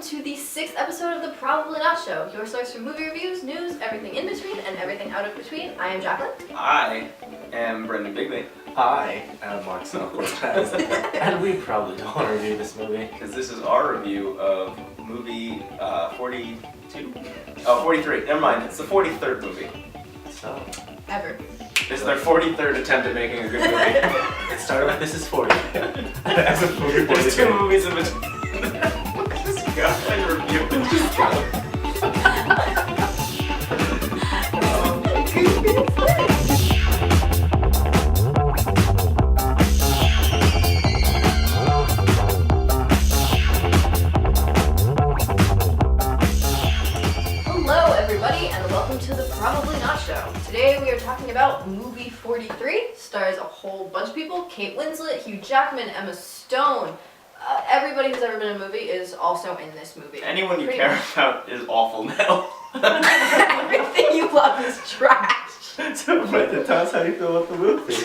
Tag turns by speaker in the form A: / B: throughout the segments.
A: to the 6th episode of the Probably Not Show, your source for movie reviews, news, everything in between, and everything out of between. I am Jacqueline.
B: I am Brendan Bigley.
C: I am Marcel Cortez, and we probably don't want to review this movie.
B: Because this is our review of movie 42? Oh, 43. Never mind, it's the 43rd movie.
C: So,
A: Ever.
B: This is their 43rd attempt at making a good movie.
C: it started with This Is 40. As a movie
B: There's 2
C: 42.
B: movies in between. Look at this guy reviewing.
A: Hello, everybody, and welcome to the Probably Not Show. Today we are talking about movie 43. Stars a whole bunch of people: Kate Winslet, Hugh Jackman, Emma Stone. Everybody who's ever been in a movie is also in this movie.
B: Anyone you
A: Pretty
B: care
A: much.
B: about is awful now.
A: Everything you love is trash.
C: So, Brendan, tell us how you feel about the movie.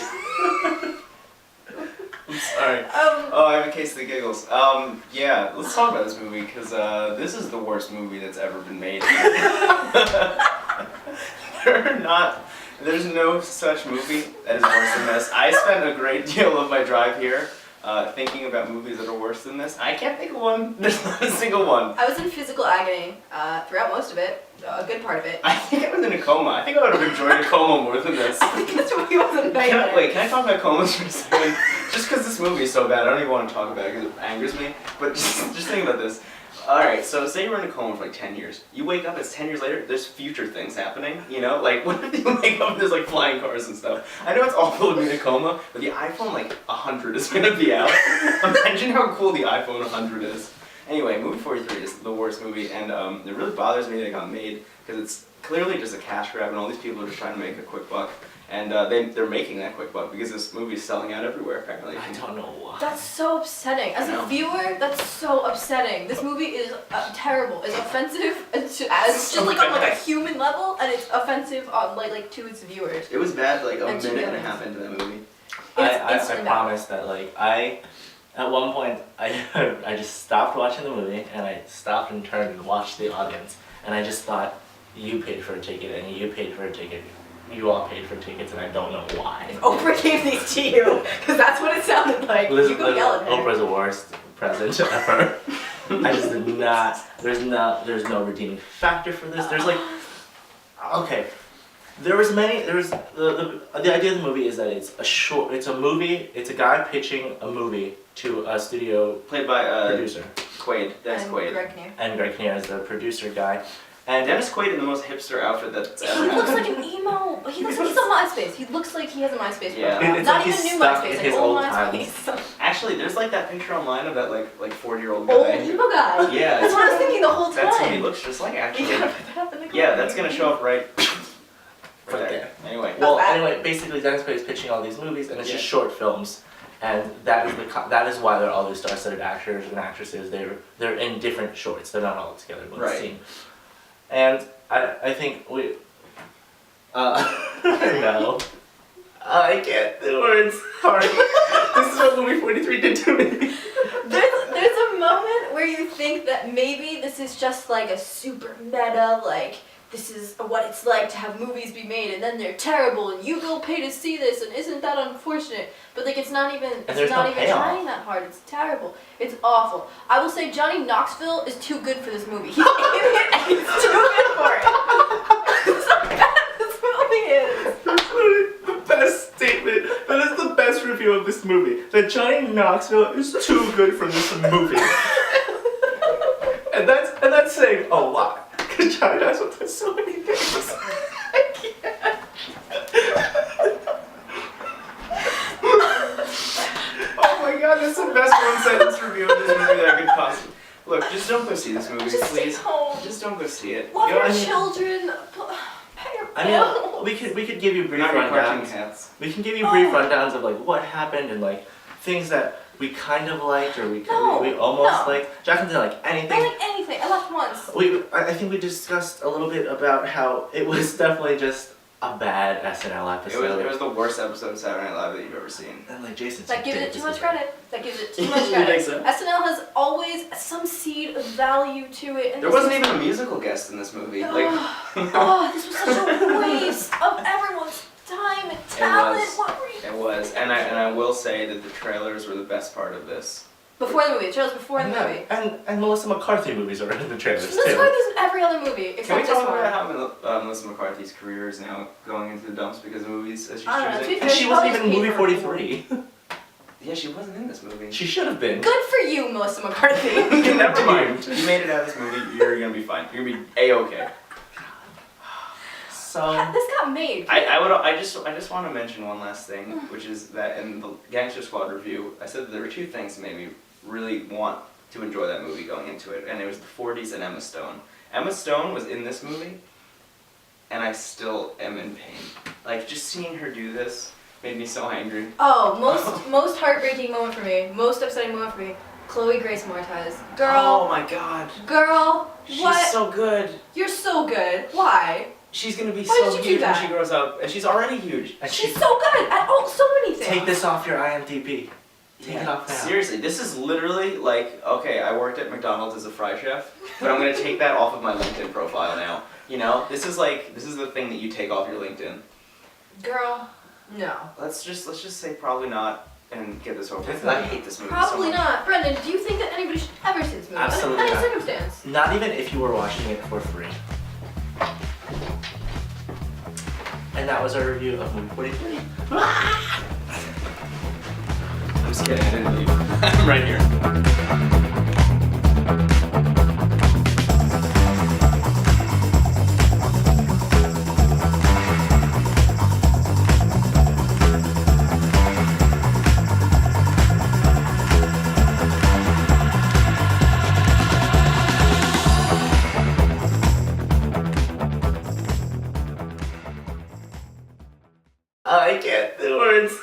B: I'm sorry. Oh, I have a case of the giggles. Yeah, let's talk about this movie, because this is the worst movie that's ever been made. There's no such movie that is worse than this. I spent a great deal of my drive here thinking about movies that are worse than this. I can't think of one. There's not a single one.
A: I was in physical agony throughout most of it, a good part of it.
B: I think I was in a coma. I think I would have enjoyed a coma more than this.
A: I think this movie was a nightmare.
B: Wait, can I talk about comas for a second? Just because this movie is so bad, I don't even want to talk about it because it angers me. But just think about this. Alright, so say you were in a coma for like 10 years. You wake up, it's 10 years later, there's future things happening, you know? Like, what if you wake up and there's like flying cars and stuff? I know it's awful to be in a coma, but the iPhone like 100 is gonna be out. Imagine how cool the iPhone 100 is. Anyway, movie 43 is the worst movie, and it really bothers me that it got made, because it's clearly just a cash grab, and all these people are just trying to make a quick buck. And they're making that quick buck because this movie is selling out everywhere, apparently.
C: I don't know why.
A: That's so upsetting. As
B: I know.
A: a viewer, that's so upsetting. This movie is terrible. It's offensive as just like on like a human level, and it's offensive on like to its viewers.
B: It was bad like a
A: And to
B: minute and a
A: be
B: half into that movie.
C: I
A: instantly bad.
C: promise that, like, at one point, I just stopped watching the movie, and I stopped and turned and watched the audience, and I just thought, you paid for a ticket, and you paid for a ticket. You all paid for tickets, and I don't know why.
A: If Oprah gave these to you, because that's what it sounded like. You go yell at her.
C: Oprah's the worst present ever. I just did not. There's no redeeming factor for this. There's like, okay, the idea of the movie is that it's a movie. It's a guy pitching a movie to a studio
B: Played by
C: producer,
B: Quaid. Dennis
A: And
B: Quaid.
A: Greg Kinnear.
C: and Greg Kinnear is the producer guy. And
B: Dennis Quaid in the most hipster outfit that's ever
A: He looks
B: happened.
A: like an emo, but he looks like he's on MySpace. He looks like he has a MySpace
B: Yeah.
A: profile.
C: It's
A: Not
C: like
A: even
C: he's
A: new
C: stuck
A: MySpace,
C: in
A: like
C: his
A: old
C: old times.
A: MySpace.
B: Actually, there's like that picture online of that like 40-year-old guy.
A: Old emo guy.
B: Yeah.
A: That's what I was thinking the whole time.
B: That's who he looks just like,
A: You
B: actually.
A: gotta put that up in the
B: Yeah,
A: corner.
B: that's gonna show up right
C: Right
B: there. Anyway.
C: well,
A: bad.
C: anyway, basically Dennis Quaid is pitching all these movies, and it's just
B: Yeah.
C: short films. And that is why they're all these star-studded actors and actresses. They're in different shorts. They're not all together in one
B: Right.
C: scene. And I think we. No. I can't. The words. Sorry. This is what movie 43 did to me.
A: There's a moment where you think that maybe this is just like a super meta, like this is what it's like to have movies be made and then they're terrible and you go pay to see this and isn't that unfortunate? But like it's not even
C: there's no payoff.
A: trying that hard. It's terrible. It's awful. I will say Johnny Knoxville is too good for this movie. He's in it and he's too good for it. That's how bad this movie is.
C: That's literally the best statement. That is the best review of this movie. That Johnny Knoxville is too good for this movie. and that's saying a lot. Because Johnny Knoxville does so many things. I can't.
B: Oh my god, that's the best one-sentence review of this movie that I could possibly. Look, just don't go see this movie,
A: Just stay
B: please.
A: home.
B: Just don't go see it.
A: Love
B: You know
A: your
B: what I mean?
A: children. Pay your
C: I
A: bills.
C: mean, we could give you brief
B: Not your cartoon
C: rundowns.
B: cats.
C: We can give you brief rundowns of like what happened and like things that we kind of liked or we
A: No,
C: almost
A: no.
C: liked. Jacqueline didn't like
A: I
C: anything.
A: don't like anything. I left once.
C: I think we discussed a little bit about how it was definitely just a bad SNL episode.
B: It was the worst episode of Saturday Night Live that you've ever seen.
C: And like Jason
A: That
C: said,
A: gives it
C: this
A: too
C: is
A: much
C: like-
A: credit. That gives it too
B: You
A: much
B: think
A: credit.
B: so?
A: SNL has always some seed of value to it. And
B: There
A: this
B: wasn't
A: is-
B: even a musical guest in this movie. Like,
A: Oh, this was such a waste of everyone's time and talent.
B: was.
A: What were you?
B: it was, and I will say that the trailers were the best part of this.
A: Before the movie, the trailers before the movie.
C: And Melissa McCarthy movies are in the trailers
A: This
C: too.
A: is why there's in every other movie
B: Can we
A: except this
B: talk
A: one.
B: about how Melissa McCarthy's career is now going into the dumps because of movies that she's
A: I don't know,
B: choosing?
A: to be
C: And she wasn't even in
A: Probably
C: movie
A: paid for
C: 43.
B: Yeah, she wasn't in this movie.
C: She should have been.
A: Good for you, Melissa McCarthy.
B: Never mind. You made it out of this movie. You're gonna be fine. You're gonna be a-okay.
C: So
A: This got made.
B: I just want to mention one last thing, which is that in the Gangster Squad review, I said that there were two things that made me really want to enjoy that movie going into it, and it was the 40s and Emma Stone. Emma Stone was in this movie, and I still am in pain. Like, just seeing her do this made me so angry.
A: Oh, most heartbreaking moment for me, most upsetting moment for me. Chloe Grace Moretz.
B: Oh
A: Girl,
B: my god.
A: girl,
B: She's
A: what?
B: so good.
A: You're so good. Why?
B: She's gonna be
A: Why
B: so
A: did you do
B: huge when
A: that?
B: she grows up, and she's already huge.
C: and
A: She's
C: she
A: so good at so many things.
C: take this off your IMDb. Take it off now.
B: Seriously, this is literally like, okay, I worked at McDonald's as a fry chef, but I'm gonna take that off of my LinkedIn profile now. You know, this is the thing that you take off your LinkedIn.
A: Girl, no.
B: Let's just say probably not and get this over with.
C: Probably
B: I hate this movie
A: Probably
B: so much.
A: not. Brendan, do you think that anybody should ever see this movie?
C: Absolutely
A: Under
C: not.
A: any circumstance.
C: Not even if you were watching it for free. And that was our review of movie 43.
B: I'm scared. I didn't leave. I'm right here.
C: I can't do words.